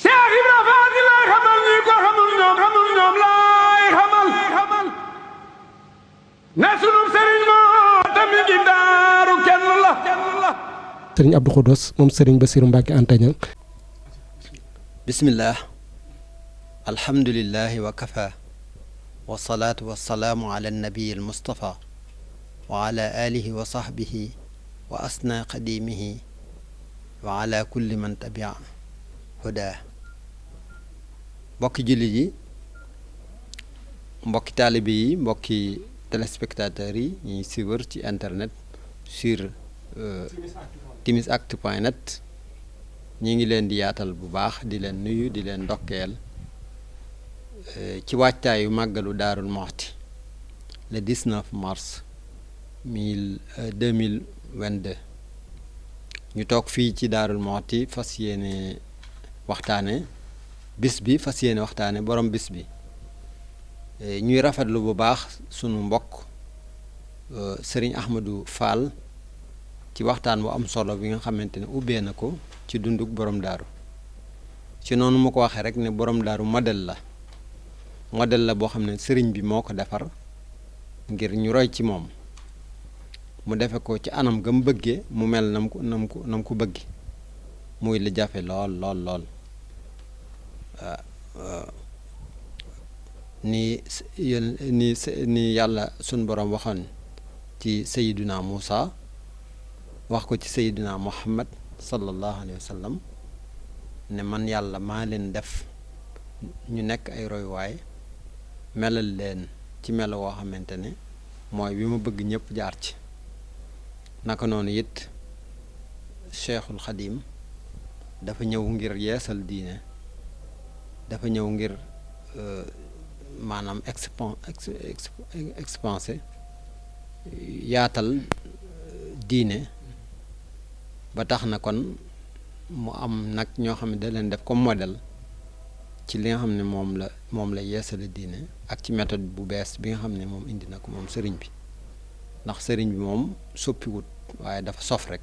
Cheikh Ibra Faati lay xamal ñi ko xamul ñoom laay xamal ne sunu sëriñ moo tamit ngi daaru kenn la sëriñ Abdou Khoudoss moom sëriñ Bassirou Mbacké Anta Niang. bismillah alhamdulillahi wa kafa wa salaatu wa salaamu ala nabiyi almustafa wa ala alihi wa sahbihi wa asna qadimihi wa ala kulli man tabia huda. mbokki jullit yi, mbokki taalibe yi, mbokki téléspectateurs yi ñuy suivre ci internet sur timisactu.net, ñi ngi leen di yaatal bu baax, di leen nuyu, di leen ndokkeel ci wàccaayu màggalu Daarul Muxti le 19 mars 2022. ñu toog fii ci Daarul Muxti fas yéene waxtaane bis bi, fas yéene waxtaane borom bis bi. ñuy rafetlu bu baax sunu mbokk Serigne Ahmadou Fall ci waxtaan bu am solo bi nga xamante ne ubbee na ko ci dunduk borom daaru. ci noonu mu ko waxee rek ne borom daaru modèle la boo xam ne sëriñ bi moo ko defar ngir ñu roy ci moom, mu defe ko ci anam ga mu bëggee mu mel nam ko bëgge, muy li jafe lool ni yàlla sun borom waxoon ci sayiduna Muusa wax ko ci sayiduna Muhammad sallallahu alayhi wa sallam ne man yàlla maa leen def ñu nekk ay royuwaay, melal leen ci melo woo xamante ne mooy bi ma bëgg ñëpp jaar ci. naka noonu it Cheikhul Xadim dafa ñëw ngir yeesal diine, dafa ñëw ngir maanaam expansé yaatal diine, ba tax na kon mu am nag ñoo xam ne da leen def comme modèle ci li nga xam ne moom la yeesale diine ak ci méthode bu bees bi nga xam ne moom indi na ko moom sëriñ bi. ndax sëriñ bi moom soppiwut waaye dafa sof rek,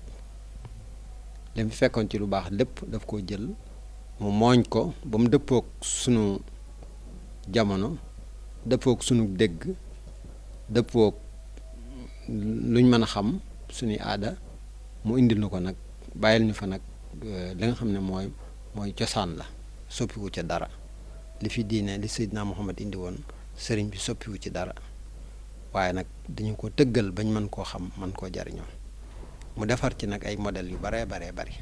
li mu fekkoon ci lu baax lépp daf koo jël mu mooñ ko ba mu dëppook sunu jamono, dëppook sunu dégg, dëppook luñ mën a xam suñuy aada, mu indil na ko nag bàyyil ñu fa nag li nga xam ne mooy cosaan la, soppiwu ca dara. li fi diine li Seydina Muhammad indi woon sëriñ bi soppiwu ci dara, waaye nag dañu ko tëggal bañ mën koo xam, mën koo jariñoo. mu defar ci nag ay modèles yu baree bari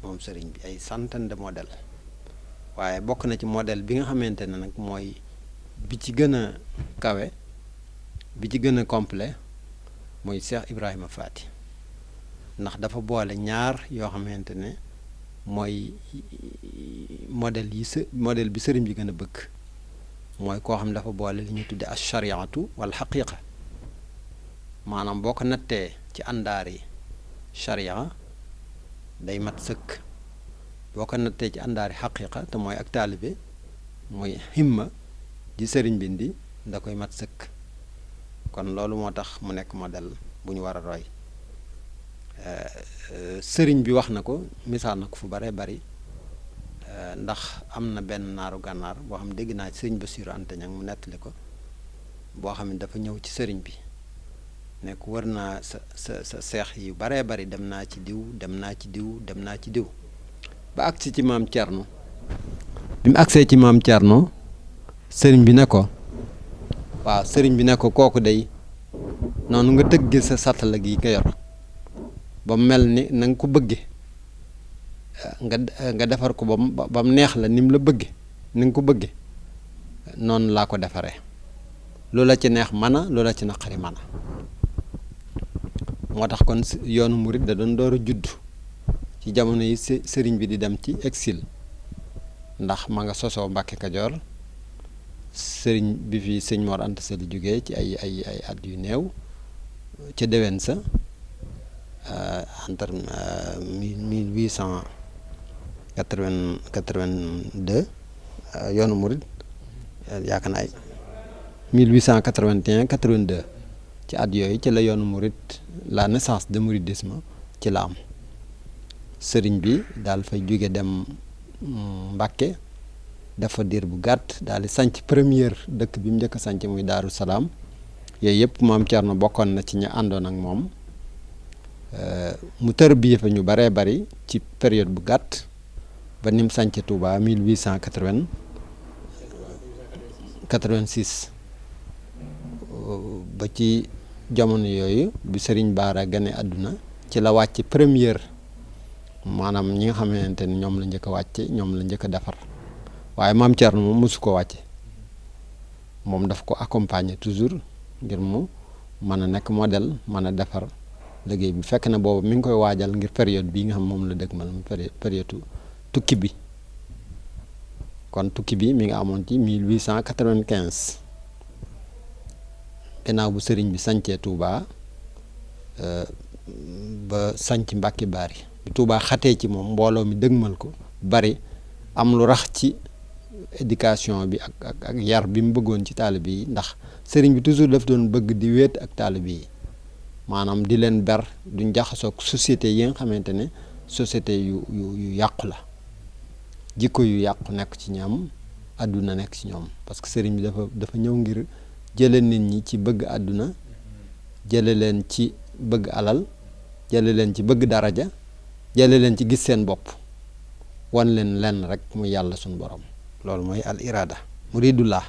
moom sëriñ bi, ay centaine de modèles, waaye bokk na ci modèle bi nga xamante ne nag mooy bi ci gën a kawe, bi ci gën a complet, mooy Cheikh Ibrahima Faty. ndax dafa boole ñaar yoo xamante ne mooy modèle bi sëriñ bi gën a bëgg, mooy koo xam ne dafa boole li ñu tudde ash-shariatu wal xaqiqa. maanaam boo ko nattee ci àndaar yi sharia day mat sëkk, boo ko nattee ci àndaari xaqiqa te mooy ak taalibe, mooy himma ji sëriñ bi indi, da koy mat sëkk. kon loolu moo tax mu nekk modèle bu ñu war a roy. sëriñ bi wax na ko, misaal na ko fu baree bari, ndax am na benn naaru gànnaar boo xam ne dégg naa ci sëriñ Bassirou Anta Niang mu nettali ko, boo xam ne dafa ñëw ci sëriñ bi ne ko wër naa sa seex yu baree bari, dem naa ci diw ba agsi ci maam Thierno. bi mu agsee ci maam Thierno, sëriñ bi ne ko waaw, sëriñ bi ne ko kooku day noonu nga tëgg sa satala gi nga yor ba mu mel ni na nga ko bëgge, nga defar ko ba mu neex la ni mu la bëgge, ni nga ko bëgge, noonu laa ko defaree. loola ci neex mana, loola ci naqari mana. moo tax kon yoonu murit da doon door a judd ci jamono yi sëriñ bi di dem ci exil, ndax ma nga sosoo Mbàkke Kajoor. sëriñ bi fi sëñ Mor Anta Sali jógee ci ay at yu néew ca déwén sa entre 1882 yoonu murit yaakaar naa ay 1881 82 ci at yooyu ci la yoonu murit, la naissance de mouridisme ci la am. sëriñ bi daal fay jóge dem Mbàkke dafa diir bu gàtt daal di sanc première dëkk bi mu njëkk a sanc muy Daaru Salaam yooyu yëpp maam Thierno bokkoon na ci ña àndoon ak moom mu tërbiye fa ñu baree bari ci période bu gàtt ba nim sanc Touba 1886 ba ci jamono yooyu bi Serigne Bara gane àdduna ci la wàcc première maanaam ñi nga xamante ne ñoom la njëkk a wàcce ñoom la njëkk a defar waaye maam Thierno moom mosu ko wàcce moom daf ko accompagner toujours ngir mu mën a nekk modèle mën a defar liggéey bi fekk na boobu mi ngi koy waajal ngir période bii nga xam moom la dëgmal mu période tukki bi kon tukki bi mi nga amoon ci 1895 gannaaw bu sëriñ bi sancee Touba ba sanc Mbàkke Baari bi Touba xatee ci moom mbooloo mi dëgmal ko bari am lu rax ci éducation bi ak yar bi mu bëggoon ci taalibe yi ndax sëriñ bi toujours daf doon bëgg di wéet ak taalibe yi maanaam di leen ber duñ jaxasoog société yi nga xamante ne société yu yàqu la jikko yu yàqu nekk ci ñoom àdduna nekk ci ñoom parce que sëriñ bi dafa ñëw ngir jële nit ñi ci bëgg àdduna jële leen ci bëgg alal jële leen ci bëgg daraja jële leen ci gis seen bopp wan leen lenn rek muy yàlla suñu borom loolu mooy al irada muridullah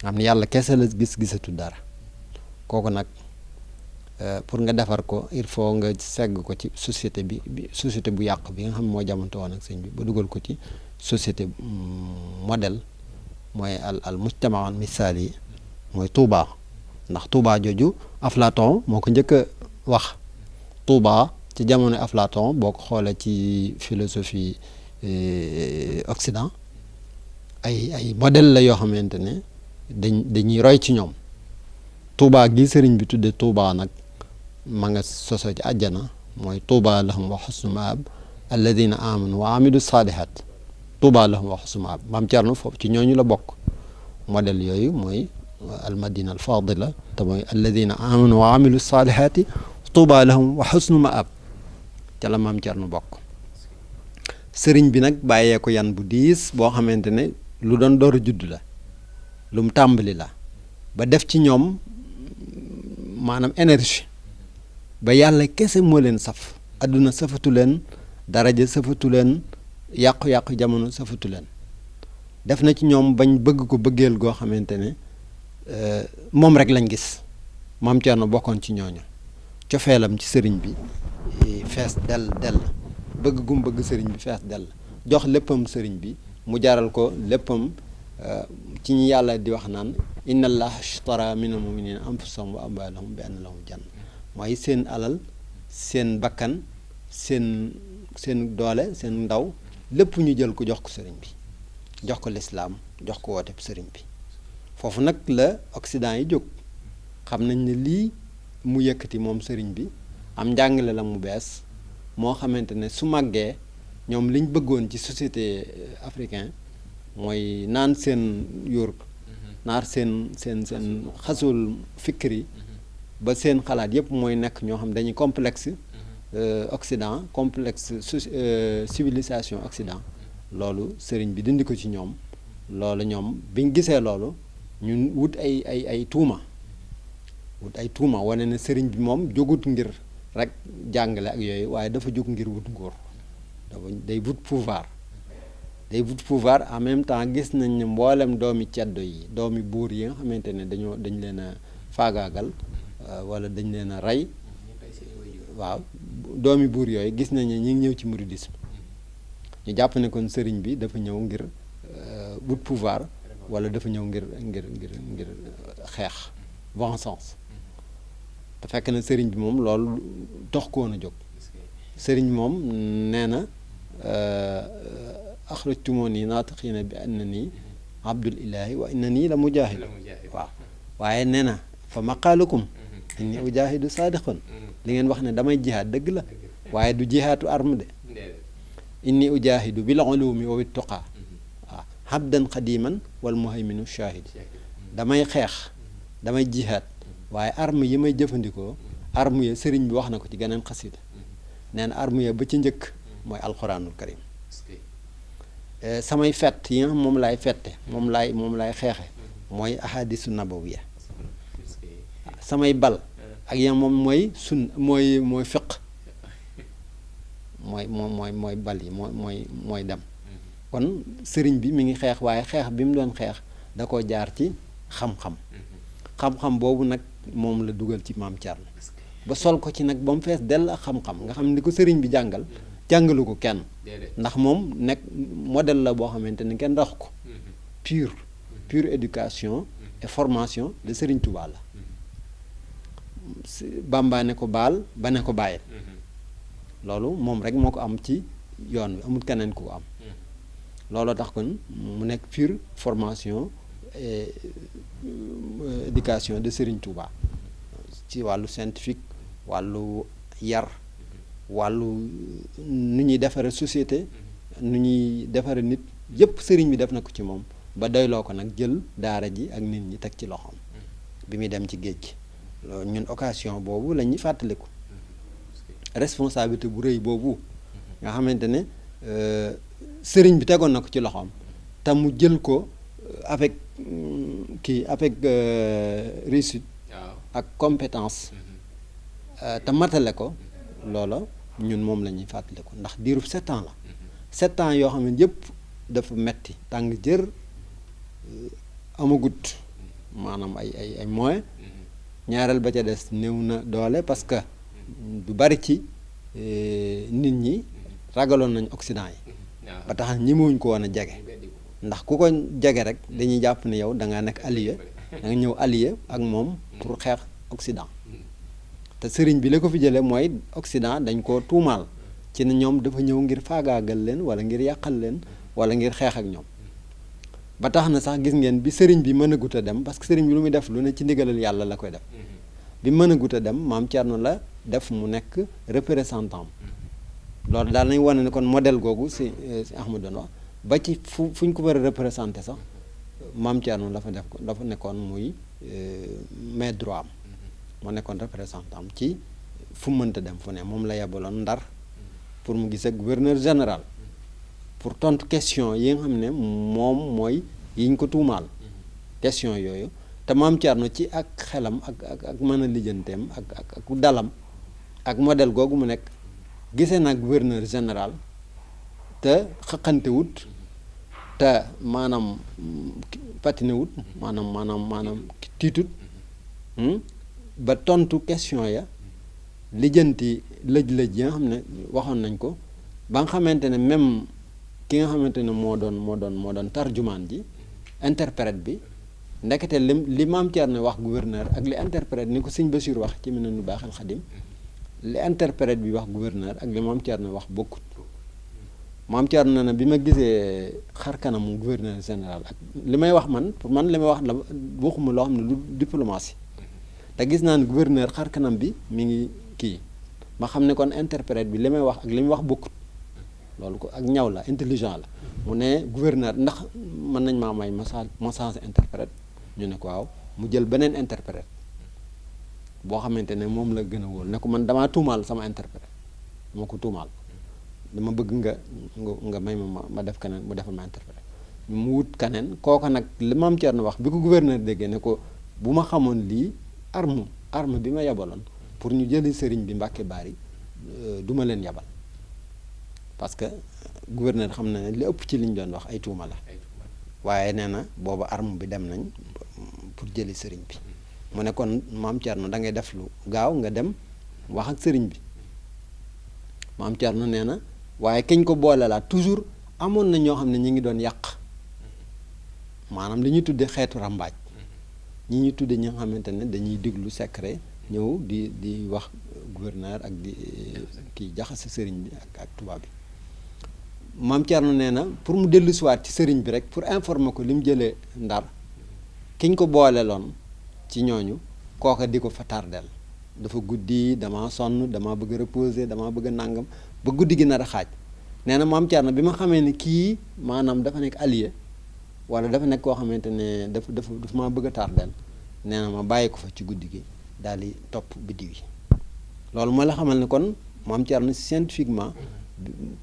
xam ne yàlla kese la gisatu dara kooku nag pour nga defar ko il faut nga segg ko ci société bi société bu yàq bi nga xam moo jamonto woon ak sëñ bi ba dugal ko ci société modèle mooy al mujtama al misaal yi mooy Touba ndax Touba jooju Aflaton moo ko njëkk a wax Touba ci jamono Aflaton boo ko xoolee ci philosophie Occident ay modèle la yoo xamante ne dañuy roy ci ñoom Touba gi sëriñ bi tudde Touba nag ma nga soso ci àjjana mooy Touba lahum wa husnu maab alladina amanu wa amilu salihat Touba lahum wa husnu maab maam Thierno foofu ci ñooñu la bokk modèle yooyu mooy almadina al fadila te mooy alladina amanu wa amilu salihati Touba lahum wa husnu maab ca la maam Thierno bokk sëriñ bi nag bàyyee ko yan bu diis boo xamante ne lu doon door a judd la lu mu tàmbali la ba def ci ñoom maanaam énergie ba yàlla kese moo leen saf adduna safatu leen daraja safatu leen yàqu-yàqu jamono safatu leen def na ci ñoom bañ bëgg ko bëggeel goo xamante ne moom rek lañ gis maam Thierno bokkoon ci ñooñu cofeelam ci sëriñ bi fees dell bëgg gum bëgg sëriñ bi fees dell jox léppam sëriñ bi mu jaral ko léppam ci ñi yàlla di wax naan inna allaha ashtara minal muminina anfusahum wa amwalahum bi anna lahum janna mooy seen alal seen bakkan seen doole seen ndaw lépp ñu jël ko jox ko sëriñ bi jox ko lislaam jox ko woote sëriñ bi foofu nag la Occident yi jóg xam nañ ne lii mu yëkkati moom sëriñ bi am njàngale la mu bees moo xamante ne su màggee ñoom liñ bëggoon ci société africain mooy naan seen yóor naar seen xasul fikri ba seen xalaat yëpp mooy nekk ñoo xam dañuy complexe Occident complexe civilisation Occident loolu sëriñ bi dindi ko ci ñoom loolu ñoom biñ gisee loolu ñun wut ay tuuma wane ne sëriñ bi moom jógut ngir rek jàngale ak yooyu waaye dafa jóg ngir wut nguur day wut pouvoir en même temps gis nañ ne mboolem doomi ceddo yi doomi buur yi nga xamante ne dañ leen a faagaagal wala dañ leen a rey waaw doomi buur yooyu gis nañ ne ñi ngi ñëw ci mouridisme ñu jàpp ne kon sëriñ bi dafa ñëw ngir wut pouvoir wala dafa ñëw ngir xeex vengeance te fekk na sëriñ bi moom loolu dox ko woon a jóg sëriñ moom nee na axrajtumuni naatiqiina bi annani abdul ilahi wa innani la mujahid waaw waaye nee na fa maqaalukum inni ujahidu saadiqun li ngeen wax ne damay jihaad dëgg la waaye du jihaatu arme de inni ujahidu bil ulumi wa bit tuqa waaw habdan qadiman wal muhayminu shahid damay xeex damay jihaad waaye arme yi may jëfandikoo arme ya sëriñ bi wax na ko ci geneen xasida nee na arme ya ba ci njëkk mooy alquranul karim samay fett yi nga xam moom laay fette moom laay xeexe mooy ahadisu nabawiya samay bal ak ya moom mooy mooy fiq mooy bal yi mooy dem kon sëriñ bi mi ngi xeex waaye xeex bi mu doon xeex da ko jaar ci xam-xam boobu nag moom la dugal ci maam Thierno ba sol ko ci nag ba mu fees dell ak xam-xam nga xam ni ko sëriñ bi jàngalu ko kenn ndax moom nekk modèle la boo xamante ni kenn rax ko pure éducation et formation de Sëriñ Tuubaa la Bàmba ne ko baal ba ne ko bàyyil loolu moom rek moo ko am ci yoon wi amul keneen ku ko am looloo tax kon mu nekk pure formation et éducation de Sëriñ Tuubaa ci wàllu scientifique wàllu yar wàllu nu ñuy defare société nu ñuy defare nit yépp sëriñ bi def na ko ci moom ba doyloo ko nag jël daara ji ak nit ñi teg ci loxoom bi muy dem ci géej gi loolu ñun occasion boobu la ñuy fàttaliku responsabilité bu rëy boobu nga xamante ne sëriñ bi tegoon na ko ci loxoom te mu jël ko avec réussite ak compétence te matale ko loola ñun moom la ñuy fàttaliku ndax diirub 7 ans la 7 ans yoo xam ne yëpp dafa metti tàng jër amagut maanaam ay moyens ñaareel ba ca des néew na doole parce que du bari ci nit ñi ragaloon nañ Occident yi ba tax ñemewuñ ko woon a jege ndax ku ko jege rek dañuy jàpp ne yow da ngaa nekk allié da nga ñëw allié ak moom pour xeex Occident te sëriñ bi la ko fi jëlee mooy Occident dañ koo tuumaal ci ne ñoom dafa ñëw ngir faagaagal leen wala ngir yàqal leen wala ngir xeex ak ñoom ba tax na sax gis ngeen bi sëriñ bi mën a gut a dem parce que sëriñ bi lu muy def lu ne ci ndigalal yàlla la koy def bi mën a gut a dem maam Thierno la def mu nekk représentant loolu daal nañ wane ne kon modèle googu si Ahmad doon wax ba ci fu ñu ko war a représenté sax maam Thierno la fa def ko dafa nekkoon muy main droit am moo nekkoon représentant am ci fu mu mënta dem fu ne moom la yebaloon Ndar pour mu gis ak gouverneur général pour tontu question yi nga xam ne moom mooy yi ñu ko tuumaal question yooyu te maam Thierno ci ak xelam ak mën a lijjanteem ak dalam ak modèle googu mu nekk gisee nag gouverneur général te xaqantewut te maanaam patinewut maanaam tiitut ba tontu question ya lijjanti lëj-lëj yi nga xam ne waxoon nañ ko ba nga xamante ne même ki nga xamante ne moo doon tarjumaan ji interprète bi ndekete li maam Thierno wax gouverneur ak li interprète ni ko sëñ Bachir wax ci Minanu Baaxil Xadim li interprète bi wax gouverneur ak li maam Thierno wax bokkut maam Thierno na bi ma gisee xar kanamu gouverneur général ak li may wax man pour man li may wax la waxuma loo xam ne lu diplomatie te gis naa ne gouverneur xar kanam bi mi ngi kii ma xam ne kon interprète bi li may wax ak li muy wax bokkut loolu ko ak ñaw la intelligent la mu ne gouverneur ndax mën nañ maa may ma changé interprète ñu ne ko waaw mu jël beneen interprète boo xamante ne moom la gën a wóol ne ko man damaa tuumaal sama interprète moo ko tuumaal dama bëgg nga may ma def keneen mu defal ma interprète mu wut keneen kooka nag li maam Thierno wax bi ko gouverneur déggee ne ko bu ma xamoon lii arme bi ma yabaloon pour ñu jëli sëriñ bi Mbàkke Baari du ma leen yabal parce que gouverneur xam na ne li ëpp ci liñ doon wax ay tuuma la waaye nee na booba arme bi dem nañ pour jëli sëriñ bi mu ne kon maam Thierno da ngay def lu gaaw nga dem wax ak sëriñ bi maam Thierno nee na waaye kiñ ko boole laa toujours amoon na ñoo xam ne ñi ngi doon yàq maanaam li ñuy tuddee xeetu ràmbaaj ñi ñuy tuddee ñi nga xamante ne dañuy déglu secret ñëw di wax gouverneur ak di kii jaxase sëriñ bi ak tubaab bi maam Thierno nee na pour mu dellu siwaat ci sëriñ bi rek pour informer ko li mu jëlee Ndar kiñ ko boole loon ci ñooñu kooka di ko fa tardeel dafa guddi dama sonn dama bëgg a reposer dama bëgg a nàngam ba guddi gi nar a xaaj nee na maam Thierno bi ma xamee ni kii maanaam dafa nekk allié wala dafa nekk koo xamante ne dafa maa bëgg a tardeel nee na ma bàyyi ko fa ci guddi gi daal di topp biddiw yi loolu moo la xamal ne kon maam Thierno scientifiquement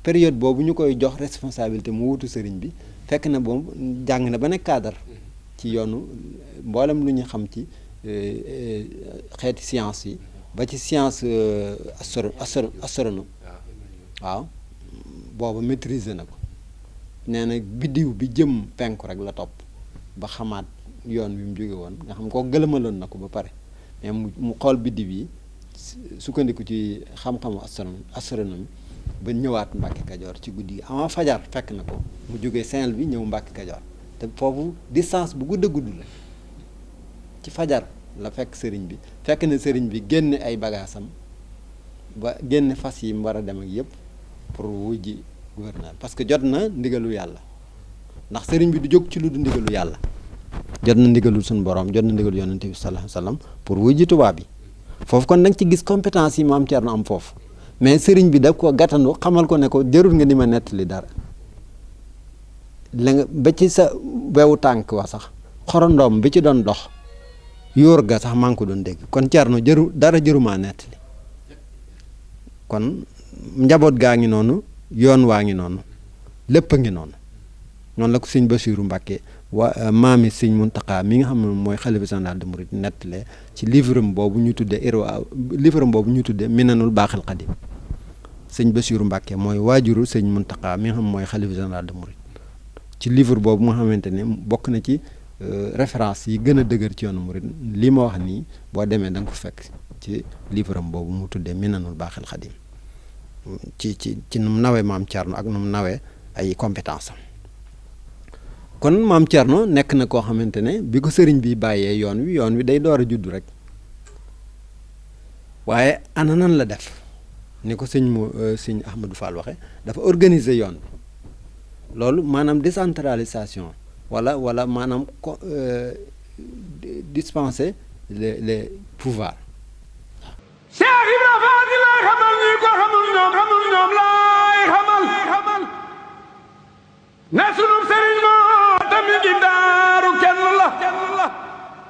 période boobu ñu koy jox responsabilité mu wutu sëriñ bi fekk na boobu jàng na ba nekk cadre ci yoonu mboolem lu ñu xam ci xeeti science yi ba ci science astronome waaw booba maîtriser na ko nee na biddiw bi jëm penku rek la topp ba xamaat yoon wi mu jóge woon nga xam ko gëlëmaloon na ko ba pare mais mu xool biddiw yi sukkandiku ci xam-xamu astronomie ba ñëwaat Mbàkke Kajoor ci guddi gi avant fajar fekk na ko mu jógee Saint-Louis ñëw Mbàkke Kajoor te foofu distance bu gudd a gudd la ci fajar la fekk sëriñ bi fekk na sëriñ bi génne ay bagaasam ba génne fas yi mu war a dem ak yëpp pour wujji gouverneur parce que jot na ndigalu yàlla ndax sëriñ bi du jóg ci lu du ndigalu yàlla jot na ndigalu suñu borom jot na ndigalu yonente bi sallallahu alayhi wasallam pour wujji tubaab bi foofu kon nag ci gis compétence yi maam Thierno am foofu mais sëriñ bi daf ko gàttandu xamal ko ne ko jarul nga di ma nettali dara la nga ba ci sa wewu tànk wa sax xorondoom bi ci doon dox yóor ga sax maa ngi ko doon dégg kon Thierno jërumaa nettali kon njaboot gaa ngi noonu yoon waa ngi noonu lépp a ngi noonu noonu la ko sëñ Bassirou Mbacké maami sëñ Muntaxa mi nga xam ne mooy xalifa général des mourides nettalee ci livre boobu ñu tuddee Minanul Baaxil Xadim sëñ Bassirou Mbacké mooy waajuru sëñ Muntaxa mi nga xam mooy xalifa général des mourides ci livre boobu nga xamante ne bokk na ci référence yi gën a dëgër ci yoonu murid li ma wax nii boo demee da nga ko fekk ci livre am boobu mu tuddee Minanul Baaxil Xadim ci nu mu nawee maam Thierno ak nu mu nawee ay compétence am kon maam Thierno nekk na koo xamante ne bi ko sëriñ bi bàyyee yoon wi day door a juddu rek waaye ana nan la def ni ko sëñ Ahmadou Fall waxe dafa organiser yoon bi loolu maanaam décentralisation wala maanaam dispenser les pouvoirs. Cheikh Ibra Faati laay xamal ñi ko xamul ñoom laay xamal ne sunu sëriñ